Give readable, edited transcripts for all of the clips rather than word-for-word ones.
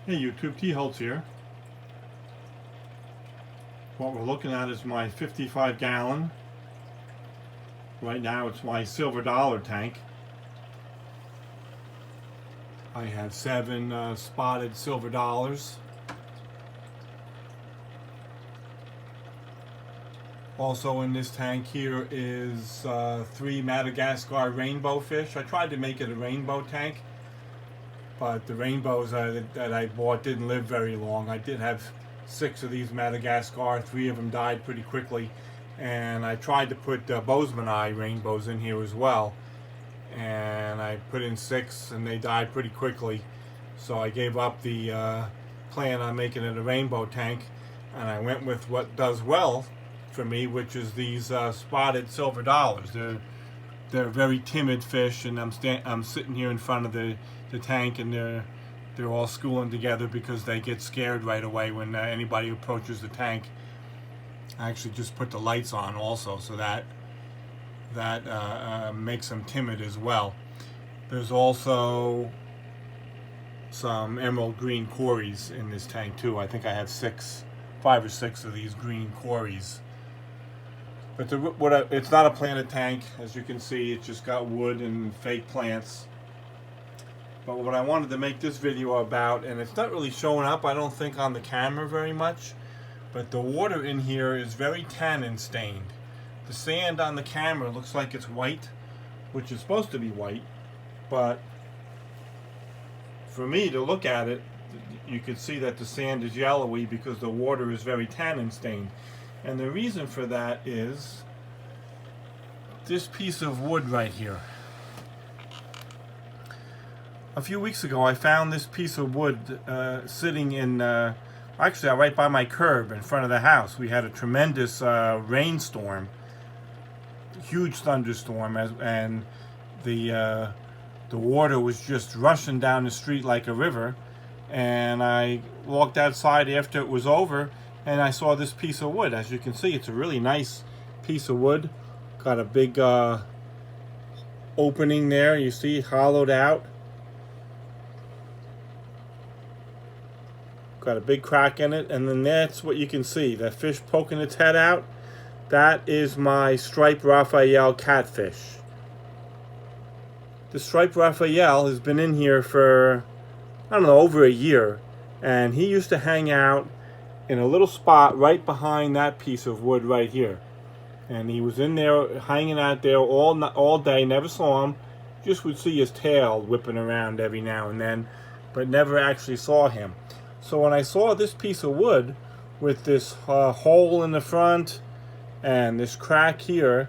Hey YouTube, T. Holtz here. What we're looking at is my 55 gallon. Right now it's my silver dollar tank. I have 7 spotted silver dollars. Also in this tank here is 3 Madagascar rainbow fish. I tried to make it a rainbow tank, but the rainbows that I bought didn't live very long. I did have 6 of these Madagascar. 3 of them died pretty quickly, and I tried to put Bozeman rainbows in here as well, and I put in 6 and they died pretty quickly, so I gave up the plan on making it a rainbow tank, and I went with what does well for me, which is these spotted silver dollars. They're very timid fish, and I'm sitting here in front of the tank, and they're all schooling together because they get scared right away when anybody approaches the tank. I actually just put the lights on also, so that makes them timid as well. There's also some emerald green cories in this tank too. I think I have 5 or 6 of these green cories. But it's not a planted tank, as you can see. It's just got wood and fake plants. But what I wanted to make this video about, and it's not really showing up, I don't think, on the camera very much, but the water in here is very tannin stained. The sand on the camera looks like it's white, which is supposed to be white, but for me to look at it, you can see that the sand is yellowy because the water is very tannin stained. And the reason for that is this piece of wood right here. A few weeks ago I found this piece of wood sitting in, actually right by my curb in front of the house. We had a tremendous rainstorm, huge thunderstorm, and the water was just rushing down the street like a river. And I walked outside after it was over, and I saw this piece of wood. As you can see, it's a really nice piece of wood. Got a big opening there, you see, hollowed out. Got a big crack in it, and then that's what you can see. That fish poking its head out, that is my striped Raphael catfish. The striped Raphael has been in here for, I don't know, over a year, and he used to hang out in a little spot right behind that piece of wood right here. And he was in there, hanging out there all day, never saw him, just would see his tail whipping around every now and then, but never actually saw him. So when I saw this piece of wood with this hole in the front and this crack here,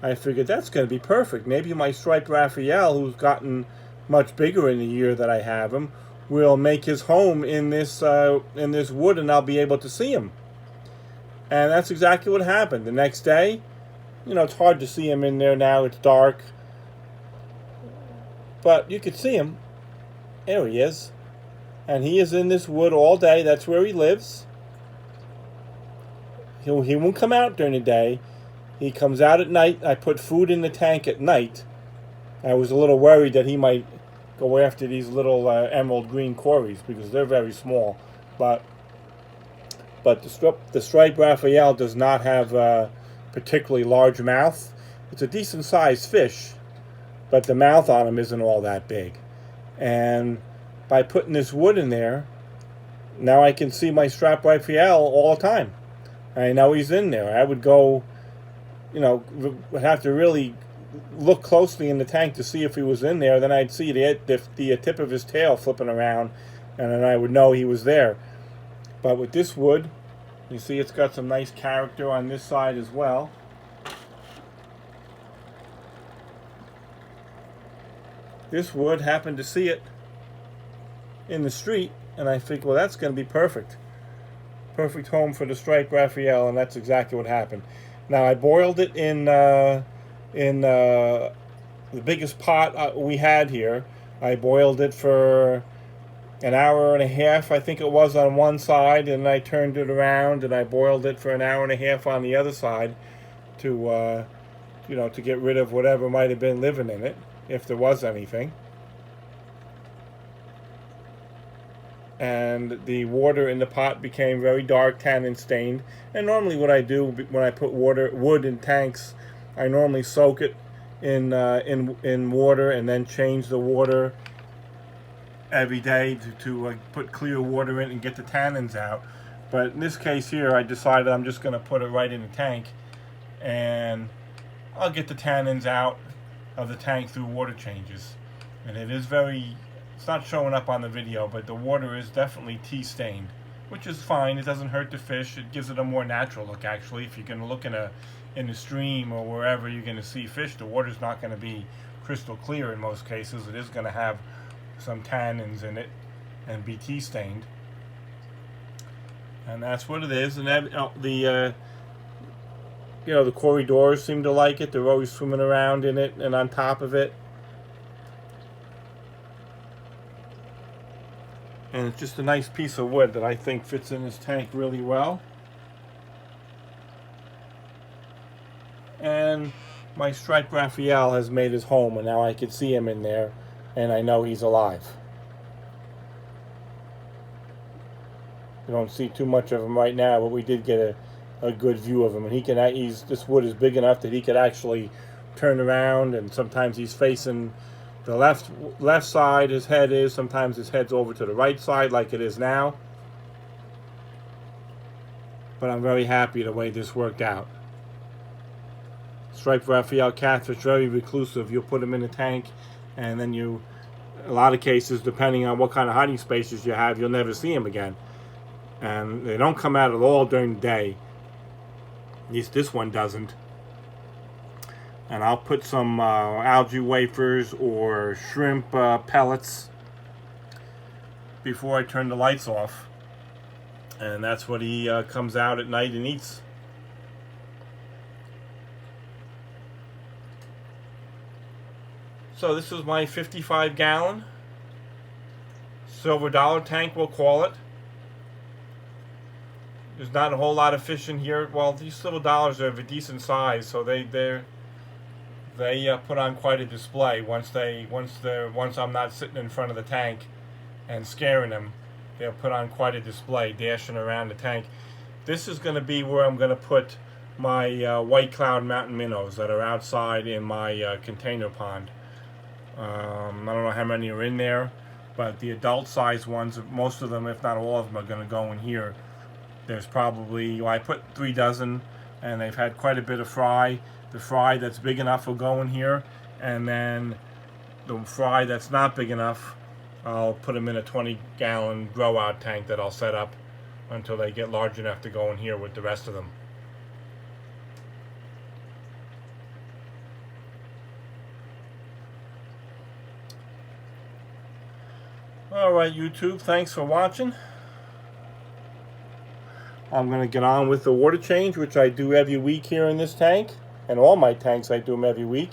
I figured that's going to be perfect. Maybe my striped Raphael, who's gotten much bigger in the year that I have him, will make his home in this wood, and I'll be able to see him. And that's exactly what happened. The next day, it's hard to see him in there now. It's dark, but you could see him. There he is. And he is in this wood all day. That's where he lives. He won't come out during the day. He comes out at night. I put food in the tank at night. I was a little worried that he might go after these little emerald green cories because they're very small. But the striped Raphael does not have a particularly large mouth. It's a decent sized fish, but the mouth on him isn't all that big. And by putting this wood in there, now I can see my striped Raphael all the time. I know he's in there. I would go, would have to really look closely in the tank to see if he was in there. Then I'd see the tip of his tail flipping around, and then I would know he was there. But with this wood, you see it's got some nice character on this side as well. This wood, happened to see it in the street, and I think, well, that's going to be perfect. Perfect home for the striped Raphael, and that's exactly what happened. Now I boiled it in the biggest pot we had here. I boiled it for an hour and a half, I think it was, on one side, and I turned it around and I boiled it for an hour and a half on the other side to to get rid of whatever might have been living in it, if there was anything. and the water in the pot became very dark tannin stained. And normally what I do when I put wood in tanks, I normally soak it in water and then change the water every day to put clear water in and get the tannins out. But in this case here, I decided I'm just going to put it right in the tank, and I'll get the tannins out of the tank through water changes. And it is it's not showing up on the video, but the water is definitely tea stained, which is fine. It doesn't hurt the fish. It gives it a more natural look, actually. If you're going to look in a stream or wherever you're going to see fish, the water's not going to be crystal clear in most cases. It is going to have some tannins in it and be tea stained. And that's what it is. And the corridors seem to like it. They're always swimming around in it and on top of it. And it's just a nice piece of wood that I think fits in this tank really well. And my striped Raphael has made his home, and now I can see him in there, and I know he's alive. You don't see too much of him right now, but we did get a good view of him. And this wood is big enough that he could actually turn around, and sometimes he's facing the left side, his head is. Sometimes his head's over to the right side like it is now. But I'm very happy the way this worked out. Striped Raphael catfish, very reclusive. You'll put them in a tank, and then a lot of cases, depending on what kind of hiding spaces you have, you'll never see them again. And they don't come out at all during the day. At least this one doesn't. And I'll put some algae wafers or shrimp pellets before I turn the lights off. And that's what he comes out at night and eats. So this is my 55-gallon silver dollar tank, we'll call it. There's not a whole lot of fish in here. Well, these silver dollars are of a decent size, so they put on quite a display. Once I'm not sitting in front of the tank and scaring them, they'll put on quite a display, dashing around the tank. This is going to be where I'm going to put my white cloud mountain minnows that are outside in my container pond. I don't know how many are in there, but the adult size ones, most of them, if not all of them, are going to go in here. There's probably, I put 3 dozen, and they've had quite a bit of fry. The fry that's big enough will go in here, and then the fry that's not big enough, I'll put them in a 20-gallon grow-out tank that I'll set up until they get large enough to go in here with the rest of them. Alright, YouTube, thanks for watching. I'm going to get on with the water change, which I do every week here in this tank. And all my tanks, I do them every week.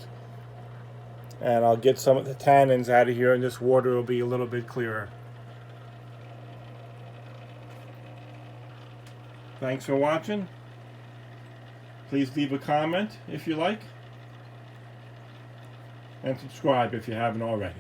And I'll get some of the tannins out of here, and this water will be a little bit clearer. Thanks for watching. Please leave a comment if you like. And subscribe if you haven't already.